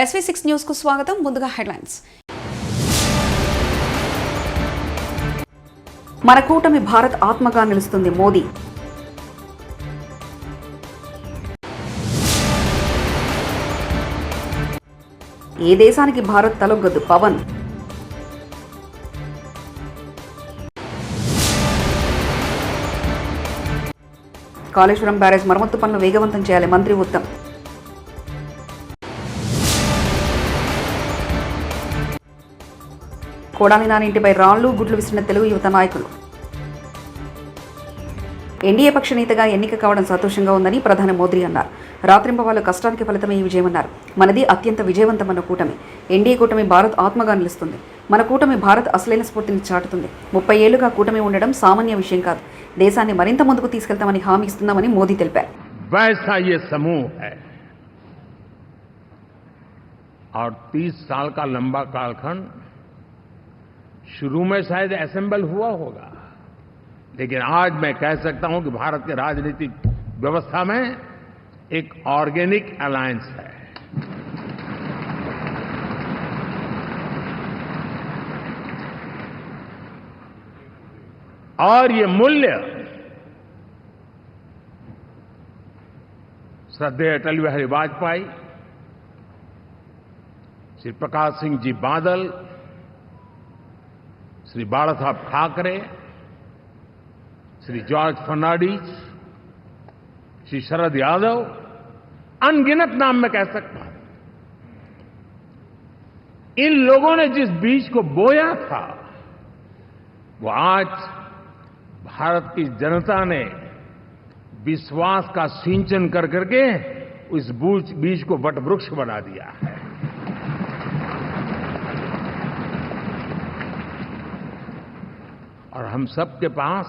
SV6 news కు స్వాగతం. ముందుగా హెడ్లైన్స్. మన కూటమి భారత్ ఆత్మగా నిలుస్తుంది మోదీ. ఏ దేశానికి భారత్ తలొగ్గదు పవన్. కాళేశ్వరం బ్యారేజ్ మరమ్మత్తు పనులు వేగవంతం చేయాలి మంత్రి ఉత్తమ్. కొడాలి నాని ఇంటిపై రాళ్లు గుడ్లు విసిరిన తెలుగు యువత నాయకులు. ఎన్డీఏ పక్ష నేతగా ఎన్నిక కావడం సంతోషంగా ఉందని ప్రధాని మోదీ అన్నారు. రాత్రింబవాళ్లు కష్టానికి ఫలితమే ఈ విజయమన్నారు. మనది అత్యంత విజయవంతమైన కూటమి. ఎన్డీఏ కూటమి భారత్ ఆత్మగా నిలుస్తుంది. మన కూటమి భారత్ అసలైన స్ఫూర్తిని చాటుతుంది. 30 ఏళ్లుగా కూటమి ఉండడం సామాన్య విషయం కాదు. దేశాన్ని మరింత ముందుకు తీసుకెళ్తామని హామీ ఇస్తున్నామని మోదీ తెలిపారు. वैसा ये समूह है और 30 साल का लंबा कालखंड शुरू में शायद असेंबल हुआ होगा, लेकिन आज मैं कह सकता हूं कि भारत के राजनीतिक व्यवस्था में एक ऑर्गेनिक अलायंस है. और ये मूल्य श्रद्धेय अटल बिहारी वाजपेयी, श्री प्रकाश सिंह जी बादल, श्री बाला साहब ठाकरे, श्री जॉर्ज फर्नांडिस, श्री शरद यादव, अनगिनत नाम में कह सकता हूं. इन लोगों ने जिस बीज को बोया था वो आज भारत की जनता ने विश्वास का सिंचन कर करके उस बीज को वटवृक्ष बना दिया है. और हम सबके पास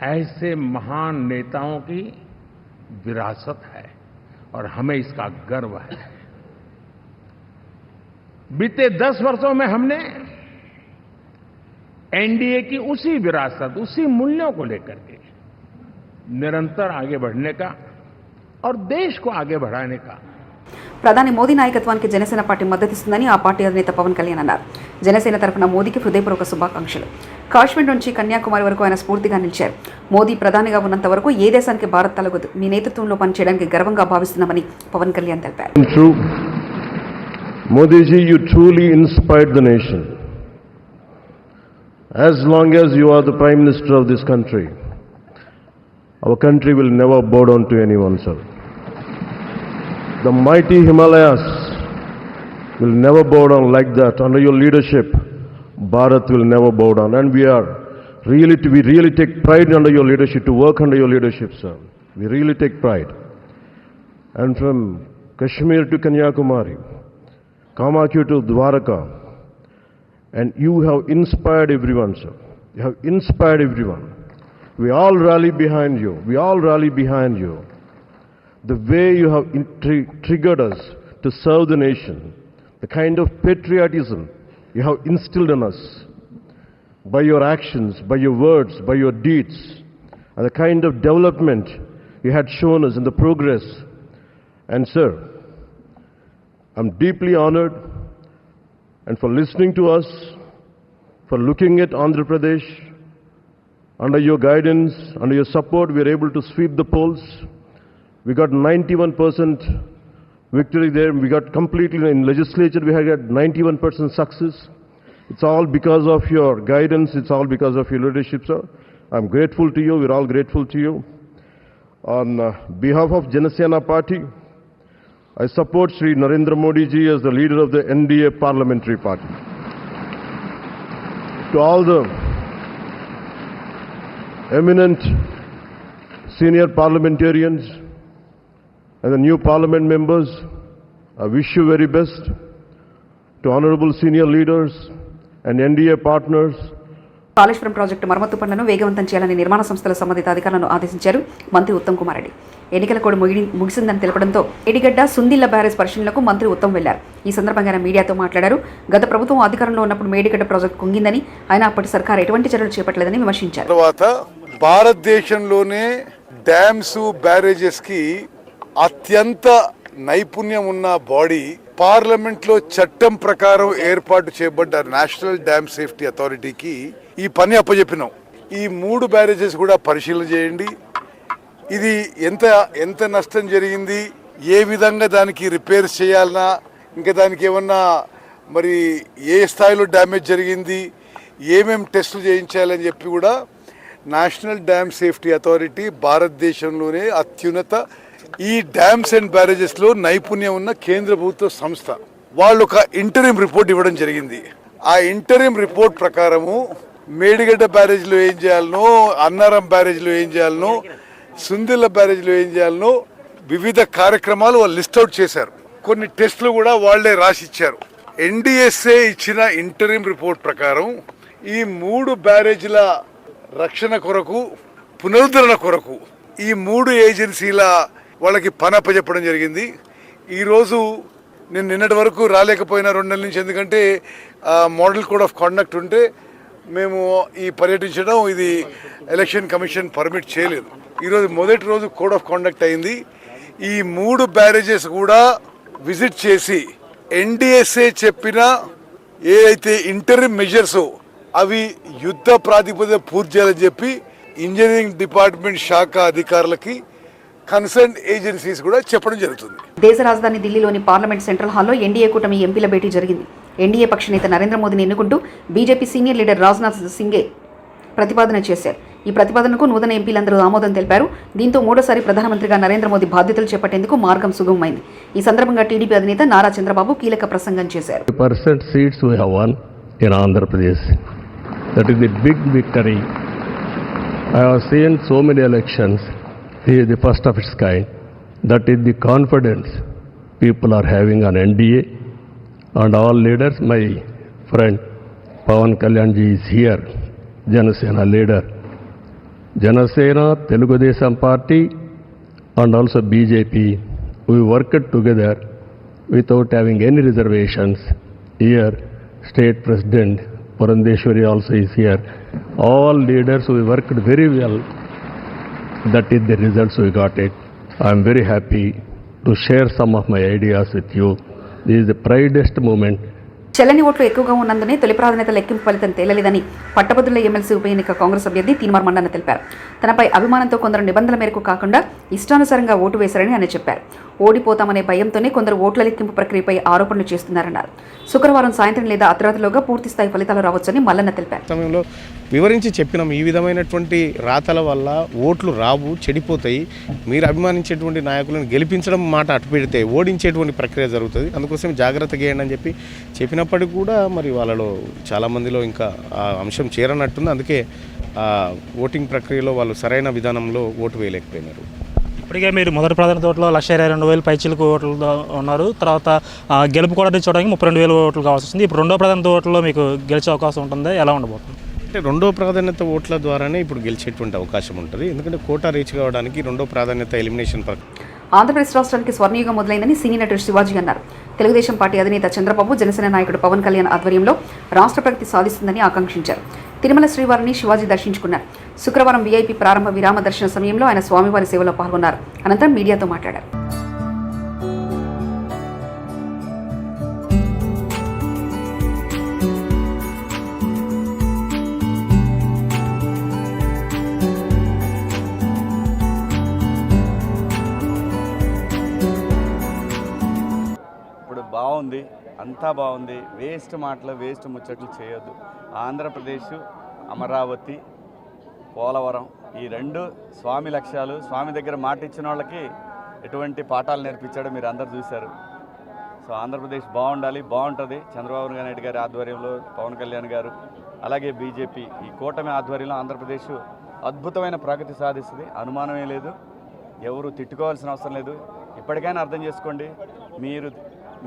ऐसे महान नेताओं की विरासत है और हमें इसका गर्व है. बीते 10 वर्षों में हमने एनडीए की उसी विरासत, उसी मूल्यों को लेकर के निरंतर आगे बढ़ने का और देश को आगे बढ़ाने का. ప్రధాని మోదీ నాయకత్వానికి జనసేన పార్టీ మద్దతిస్తుందని ఆ పార్టీ అధినేత పవన్ కళ్యాణ్ అన్నారు. జనసేన తరఫున మోదీకి హృదయపూర్వక శుభాకాంక్షలు. కాశ్మీర్ నుంచి కన్యాకుమారి వరకు ఆయన స్ఫూర్తిగా నిలిచారు. మోదీ ప్రధానిగా ఉన్నంత వరకు ఏ దేశానికి భారత్ తలగదు. మీ నేతృత్వంలో పనిచేయడానికి గర్వంగా భావిస్తున్నామని పవన్ కళ్యాణ్ తెలిపారు. Modiji, you truly inspired the nation. As long as you are the Prime Minister of this country, our country will never bow down to anyone, sir. The mighty Himalayas will never bow down like that. Under your leadership, Bharat will never bow down. And we really take pride under your leadership, to work under your leadership, sir. We really take pride. And from Kashmir to Kanyakumari, Kamakyu to Dwaraka, and you have inspired everyone, sir. You have inspired everyone. We all rally behind you. We all rally behind you. The way you have triggered us to serve the nation, the kind of patriotism you have instilled in us by your actions, by your words, by your deeds, and the kind of development you had shown us in the progress. And sir, I'm deeply honored, and for listening to us, for looking at Andhra Pradesh. Under your guidance, under your support, we are able to sweep the polls. We got 91% victory there. We got completely in legislature, we had got 91% success. It's all because of your guidance. It's all because of your leadership, sir. I'm grateful to you. We're all grateful to you. On behalf of Janasena Party, I support Shri Narendra Modi ji as the leader of the NDA parliamentary party. To all the eminent senior parliamentarians and the new parliament members, I wish you very best. To honorable senior leaders and NDA partners, Kaleshwaram project మరమ్మత్తు పనులను వేగవంతం చేయాలని నిర్మాణ సంస్థల సంబంధిత అధికారులను ఆదేశించారు మంత్రి ఉత్తమ్ కుమార్ రెడ్డి. ఎన్నికల కోడ్ ముగిసిందని తెలపడంతో ఎడిగడ్డ సుందిళ్ల బ్యారేజ్ పరిశీలనకు మంత్రి ఉత్తమ్ వెళ్లారు. ఈ సందర్భంగా మీడియాతో మాట్లాడారు. గత ప్రభుత్వం అధికారంలో ఉన్నప్పుడు మేడిగడ్డ ప్రాజెక్టు కుంగిందని, ఆయన అప్పటి సర్కారు ఎటువంటి చర్యలు చేపట్టలేదని విమర్శించారు. తర్వాత భారతదేశంలోనే డ్యామ్స్ బ్యారేజెస్ కి అత్యంత నైపుణ్యం ఉన్న బాడీ పార్లమెంట్లో చట్టం ప్రకారం ఏర్పాటు చేయబడ్డ నేషనల్ డ్యామ్ సేఫ్టీ అథారిటీకి ఈ పని అప్పచెప్పినాం. ఈ 3 బ్యారేజెస్ కూడా పరిశీలన చేయండి. ఇది ఎంత నష్టం జరిగింది, ఏ విధంగా దానికి రిపేర్స్ చేయాలన్నా, ఇంకా దానికి ఏమన్నా మరి ఏ స్థాయిలో డ్యామేజ్ జరిగింది, ఏమేం టెస్టులు చేయించాలని చెప్పి కూడా నేషనల్ డ్యామ్ సేఫ్టీ అథారిటీ భారతదేశంలోనే అత్యున్నత ఈ డ్యామ్స్ అండ్ బ్యారేజెస్లో నైపుణ్యం ఉన్న కేంద్ర ప్రభుత్వ సంస్థ. వాళ్ళు ఒక ఇంటరిమ్ రిపోర్ట్ ఇవ్వడం జరిగింది. ఆ ఇంటరిమ్ రిపోర్ట్ ప్రకారము మేడిగడ్డ బ్యారేజ్లో ఏం చేయాలనో, అన్నారం బ్యారేజ్లో ఏం చేయాలనో, సుందిల్ల బ్యారేజ్లో ఏం చేయాలనో వివిధ కార్యక్రమాలు వాళ్ళు లిస్ట్ అవుట్ చేశారు. కొన్ని టెస్టులు కూడా వాళ్లే రాసిచ్చారు. ఎన్డీఎస్ఏ ఇచ్చిన ఇంటరిమ్ రిపోర్ట్ ప్రకారం ఈ 3 బ్యారేజీల రక్షణ కొరకు, పునరుద్ధరణ కొరకు ఈ 3 ఏజెన్సీల వాళ్ళకి పని అప్పచెప్పడం జరిగింది. ఈరోజు నేను నిన్నటి వరకు రాలేకపోయినా 2 నెలల నుంచి, ఎందుకంటే మోడల్ కోడ్ ఆఫ్ కాండక్ట్ ఉంటే మేము ఈ పర్యటించడం ఇది ఎలక్షన్ కమిషన్ పర్మిట్ చేయలేదు. ఈరోజు మొదటి రోజు కోడ్ ఆఫ్ కాండక్ట్ అయింది. ఈ 3 బ్యారేజెస్ కూడా విజిట్ చేసి ఎన్డీఎస్ఏ చెప్పిన ఏ అయితే ఇంటరిమ్ మెజర్స్ అవి యుద్ధ ప్రాతిపదిక పూర్తి చేయాలని చెప్పి ఇంజనీరింగ్ డిపార్ట్మెంట్ శాఖ అధికారులకి కన్సర్న్ ఏజెన్సీస్ కూడా చెప్పడం జరుగుతుంది. దేశ రాజధాని ఢిల్లీలోని పార్లమెంట్ సెంట్రల్ హాల్లో ఎన్డీఏ కూటమి ఎంపీల భేటీ జరిగింది. ఎన్డీఏ పక్ష నేత నరేంద్ర మోదీని ఎన్నుకుంటూ బీజేపీ సీనియర్ లీడర్ రాజ్నాథ్ సింగే ప్రతిపాదన చేశారు. ఈ ప్రతిపాదనకు నూతన ఎంపీలందరూ ఆమోదం తెలిపారు. దీంతో 3వ ప్రధానమంత్రిగా నరేంద్ర మోదీ బాధ్యతలు చేపట్టేందుకు మార్గం సుగమమైంది. ఈ సందర్భంగా టీడీపీ అధినేత నారా చంద్రబాబు కీలక ప్రసంగం చేశారు. 50% seats we have won in Andhra Pradesh. That is the big victory. I have seen so many elections. This is the first of its kind. That is the confidence people are having on NDA and all leaders. My friend Pawan Kalyan ji is here, Janasena leader. Janasena, Telugu Desam Party and also BJP, we worked together without having any reservations. Here, State President Purandeshwari also is here. All leaders, we worked very well. That is the results we got it. I am very happy to share some of my ideas with you. This is the proudest moment. చెల్లని ఓట్లు ఎక్కువగా ఉన్నందునే తొలి ప్రాధాన్యత లెక్కింపు ఫలితం తేలలేదని పట్టభద్రుల MLC ఉప ఎన్నిక కాంగ్రెస్ అభ్యర్థి తీన్మార్ మండన్న తెలిపారు. తనపై అభిమానంతో కొందరు నిబంధనల మేరకు కాకుండా ఇష్టానుసారంగా ఓటు వేశారని ఆయన చెప్పారు. ఓడిపోతామనే భయంతోనే కొందరు ఓట్ల లెక్కింపు ప్రక్రియపై ఆరోపణలు చేస్తున్నారన్నారు. శుక్రవారం సాయంత్రం లేదా అర్ధరాత్రిలోగా పూర్తిస్థాయి ఫలితాలు రావచ్చని మల్లన్న తెలిపారు. సమయంలో వివరించి చెప్పినాం, ఈ విధమైనటువంటి రాతల వల్ల ఓట్లు రావు, చెడిపోతాయి. మీరు అభిమానించేటువంటి నాయకులను గెలిపించడం మాట అటు పెడితే ఓడించేటువంటి ప్రక్రియ జరుగుతుంది. అందుకోసం జాగ్రత్తగా చేయండి అని చెప్పినప్పటికీ కూడా మరి వాళ్ళలో చాలామందిలో ఇంకా ఆ అంశం చేరనట్టుంది. అందుకే ఓటింగ్ ప్రక్రియలో వాళ్ళు సరైన విధానంలో ఓటు వేయలేకపోయినారు. ఇప్పటికే మీరు మొదటి ప్రాధాన్యత ఓట్లో 1,22,000 పైచిలకు ఓట్లతో ఉన్నారు. తర్వాత గెలుపు కూడా చూడడానికి 32,000 ఓట్లు కావాల్సి వస్తుంది. ఇప్పుడు 2వ ప్రాధాన్యత ఓట్లలో మీకు గెలిచే అవకాశం ఉంటుంది, ఎలా ఉండబోతుంది? అంటే 2వ ప్రాధాన్యత ఓట్ల ద్వారానే ఇప్పుడు గెలిచేటువంటి అవకాశం ఉంటుంది. ఎందుకంటే కోటా రీచ్ కావడానికి 2వ ప్రాధాన్యత ఎలిమినేషన్ ఆంధ్రప్రదేశ్ రాష్ట్రానికి స్వర్ణయుగం మొదలైందని సినీ నటుడు శివాజీ అన్నారు. తెలుగుదేశం పార్టీ అధినేత చంద్రబాబు, జనసేన నాయకుడు పవన్ కళ్యాణ్ ఆధ్వర్యంలో రాష్ట్ర ప్రగతి సాధిస్తుందని ఆకాంక్షించారు. తిరుమల శ్రీవారిని శివాజీ దర్శించుకున్నారు. శుక్రవారం వీఐపీ ప్రారంభ విరామ దర్శన సమయంలో ఆయన స్వామివారి సేవలో పాల్గొన్నారు. అనంతరం మీడియాతో మాట్లాడారు. బాగుంది, అంతా బాగుంది. వేస్ట్ మాటలు, వేస్ట్ ముచ్చట్లు చేయొద్దు. ఆంధ్రప్రదేశ్, అమరావతి, పోలవరం ఈ 2 స్వామి లక్ష్యాలు. స్వామి దగ్గర మాట ఇచ్చిన వాళ్ళకి ఎటువంటి పాఠాలు నేర్పించాడో మీరు అందరు చూశారు. సో ఆంధ్రప్రదేశ్ బాగుండాలి, బాగుంటుంది. చంద్రబాబు నాయుడు గారి ఆధ్వర్యంలో, పవన్ కళ్యాణ్ గారు, అలాగే బీజేపీ ఈ కూటమి ఆధ్వర్యంలో ఆంధ్రప్రదేశ్ అద్భుతమైన ప్రగతి సాధిస్తుంది. అనుమానమే లేదు, ఎవరు తిట్టుకోవాల్సిన అవసరం లేదు. ఇప్పటికైనా అర్థం చేసుకోండి,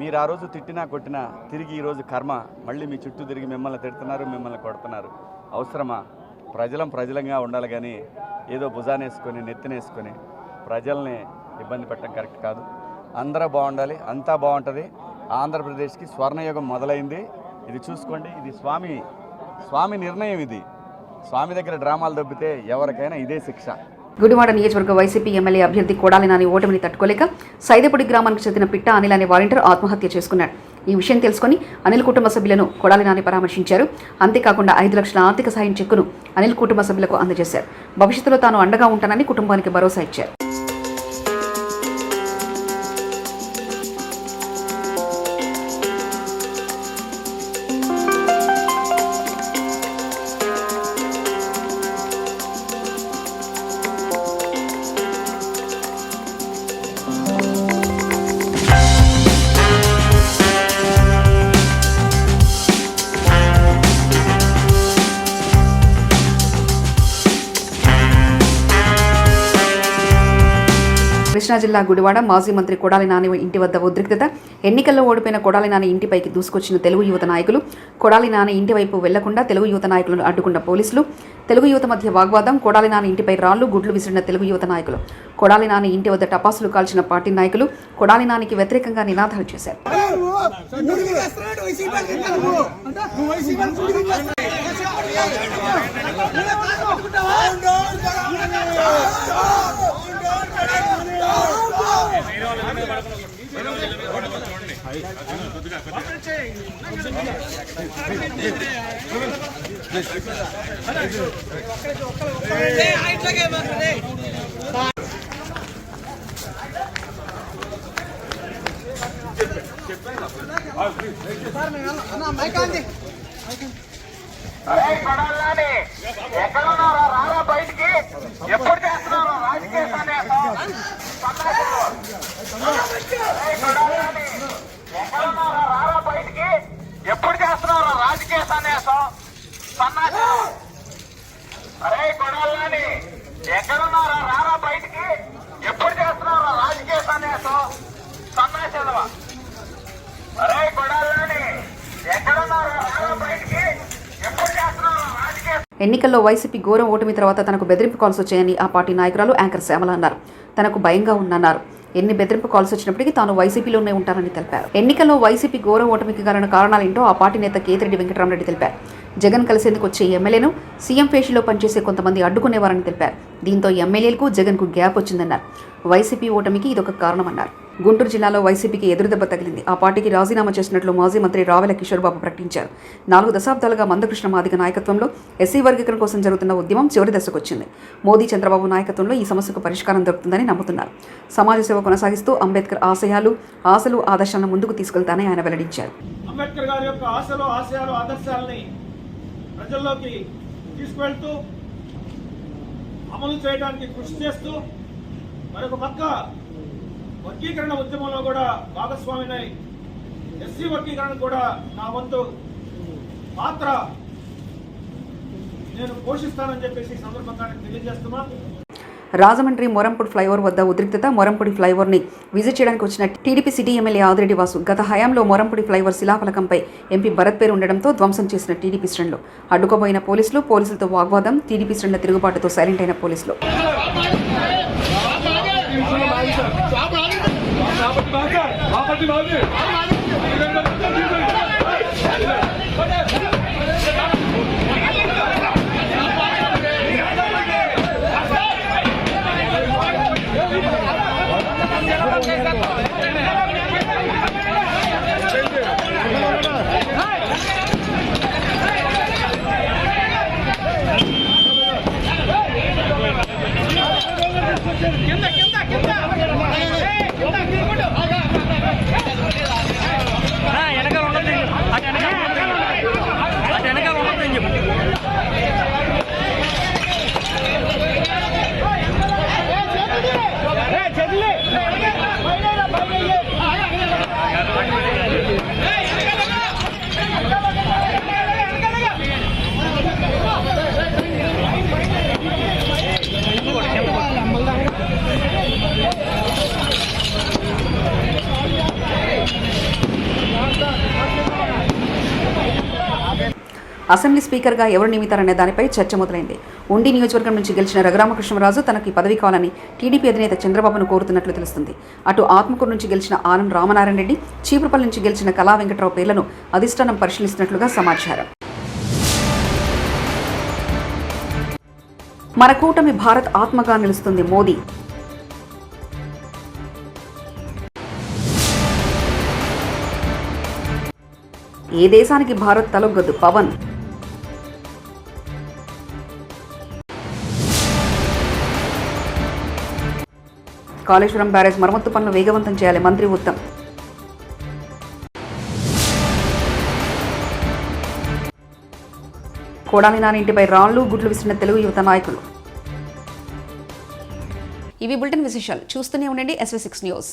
మీరు ఆ రోజు తిట్టినా కొట్టినా తిరిగి ఈరోజు కర్మ మళ్ళీ మీ చుట్టూ తిరిగి మిమ్మల్ని తిడుతున్నారు, మిమ్మల్ని కొడుతున్నారు. అవసరమా? ప్రజలంగా ఉండాలి కానీ ఏదో భుజానేసుకొని నెత్తినేసుకొని ప్రజల్ని ఇబ్బంది పెట్టడం కరెక్ట్ కాదు. అందరూ బాగుండాలి, అంతా బాగుంటుంది. ఆంధ్రప్రదేశ్కి స్వర్ణయుగం మొదలైంది. ఇది చూసుకోండి, ఇది స్వామి నిర్ణయం. ఇది స్వామి దగ్గర డ్రామాలు దొబ్బితే ఎవరికైనా ఇదే శిక్ష. గుడివాడ నియోజకవర్గ వైసీపీ ఎమ్మెల్యే అభ్యర్థి కొడాలి నాని ఓటమిని తట్టుకోలేక సైదేపూడి గ్రామానికి చెందిన పిట్ట అనిల్ అనే వాలంటీర్ ఆత్మహత్య చేసుకున్నాడు. ఈ విషయం తెలుసుకుని అనిల్ కుటుంబ సభ్యులను కొడాలి నాని పరామర్శించారు. అంతేకాకుండా 5 లక్షల ఆర్థిక సాయం చెక్కును అనిల్ కుటుంబ సభ్యులకు అందజేశారు. భవిష్యత్తులో తాను అండగా ఉంటానని కుటుంబానికి భరోసా ఇచ్చారు. కృష్ణా జిల్లా గుడివాడ మాజీ మంత్రి కొడాలి నాని ఇంటి వద్ద ఉద్రిక్తత. ఎన్నికల్లో ఓడిపోయిన కొడాలి నాని ఇంటిపైకి దూసుకొచ్చిన తెలుగు యువత నాయకులు. కొడాలి నాని ఇంటి వైపు వెళ్లకుండా తెలుగు యువత నాయకులను అడ్డుకున్న పోలీసులు. తెలుగు యువత మధ్య వాగ్వాదం. కొడాలి నాని ఇంటిపై రాళ్లు గుడ్లు విసిరిన తెలుగు యువత నాయకులు. కొడాలి నాని ఇంటి వద్ద టపాసులు కాల్చిన పార్టీ నాయకులు కొడాలి నానికి వ్యతిరేకంగా నినాదాలు చేశారు. రారా బయటికి ఎప్పుడు చేస్తున్నారో రాజకీయ రారా బయటికి ఎప్పుడు చేస్తున్నారో రాజకీయ సన్యాసం సన్నాసం. అరే కొడాలని ఎక్కడున్నారా రారా బయటికి ఎప్పుడు చేస్తున్నారో రాజకీయ సన్యాసం సన్నాసమా. అరే కొడాలని ఎక్కడున్నారా రారా బయటికి ఎప్పుడు చేస్తున్నారో రాజకీయ. ఎన్నికల్లో వైసీపీ ఘోరం ఓటమి తర్వాత తనకు బెదిరింపు కాల్స్ వచ్చాయని ఆ పార్టీ నాయకురాలు యాంకర్ శ్యామల అన్నారు. తనకు భయంగా ఉందన్నారు. ఎన్ని బెదిరింపు కాల్స్ వచ్చినప్పటికీ తాను వైసీపీలోనే ఉంటానని తెలిపారు. ఎన్నికల్లో వైసీపీ ఘోర ఓటమికి గల కారణాలేంటో ఆ పార్టీ నేత కేతిరెడ్డి వెంకటరామరెడ్డి తెలిపారు. జగన్ కలిసేందుకు వచ్చే ఎమ్మెల్యేను సీఎం ఫేషిలో పనిచేసే కొంతమంది అడ్డుకునేవారని తెలిపారు. దీంతో ఎమ్మెల్యేలకు జగన్కు గ్యాప్ వచ్చిందన్నారు. వైసీపీ ఓటమికి ఇదొక కారణమన్నారు. గుంటూరు జిల్లాలో వైసీపీకి ఎదురుదెబ్బ తగిలింది. ఆ పార్టీకి రాజీనామా చేసినట్లు మాజీ మంత్రి రావెల కిషోర్ బాబు ప్రకటించారు. 4 దశాబ్దాలుగా మందకృష్ణ మాదిగ నాయకత్వంలో ఎస్సీ వర్గీకరణ కోసం జరుగుతున్న ఉద్యమం చివరి దశకు వచ్చింది. మోదీ చంద్రబాబు నాయకత్వంలో ఈ సమస్యకు పరిష్కారం దొరుకుతుందని నమ్ముతున్నారు. సమాజ సేవ కొనసాగిస్తూ అంబేద్కర్ ఆశలు ఆదర్శాలను ముందుకు తీసుకెళ్తానని ఆయన వెల్లడించారు. అంబేద్కర్ గారి యొక్క ఆశయాలు ఆదర్శాలని ప్రజల్లోకి తీసుకువెళ్తూ అమలు చేయడానికి కృషి చేస్తూ మరొక పక్క వర్గీకరణ ఉద్యమంలో కూడా భాగస్వామినై ఎస్సీ వర్గీకరణ కూడా నా వంతు పాత్ర నేను పోషిస్తానని చెప్పేసి సందర్భంగా తెలియజేస్తున్నా. రాజమండ్రి మొరంపూడి ఫ్లైఓవర్ వద్ద ఉద్రిక్తత. మొరంపూడి ఫ్లైఓవర్ని విజిట్ చేయడానికి వచ్చిన TDP city MLA Adireddy Vasu గత హయాంలో మొరంపూడి ఫ్లైఓవర్ శిలాఫలకంపై ఎంపీ భరత్ పేరు ఉండడంతో ధ్వంసం చేసిన టీడీపీ శ్రేణులు. అడ్డుకోబోయిన పోలీసులతో వాగ్వాదం. టీడీపీ శ్రేణుల తిరుగుబాటుతో సైలెంట్ అయిన పోలీసులు. అసెంబ్లీ స్పీకర్గా ఎవరు నియమితారనే దానిపై చర్చ మొదలైంది. ఉండి నియోజకవర్గం నుంచి గెలిచిన రఘురామకృష్ణరాజు తనకి పదవి కావాలని టీడీపీ అధినేత చంద్రబాబును కోరుతున్నట్లు తెలుస్తుంది. అటు ఆత్మకూరు నుంచి గెలిచిన ఆనం రామనారాయణ రెడ్డి, చీపురుపల్లి నుంచి గెలిచిన కళా వెంకట్రావు పేర్లను అధిష్టానం పరిశీలిస్తున్నట్లుగా సమాచారం. మన కూటమి భారత్ ఆత్మగా నిలుస్తుంది మోదీ. ఏ దేశానికి భారత్ తలొగ్గదు పవన్. కాళేశ్వరం బ్యారేజ్ మరమ్మత్తు పనులు వేగవంతం చేయాలి మంత్రి ఉత్తమ్. కొడాలి నాని ఇంటిపై రాళ్లు గుడ్లు విసిరిన తెలుగు యువత నాయకులు. ఇవి బులెటిన్ విశేషాలు. చూస్తూనే ఉండండి SV6 న్యూస్.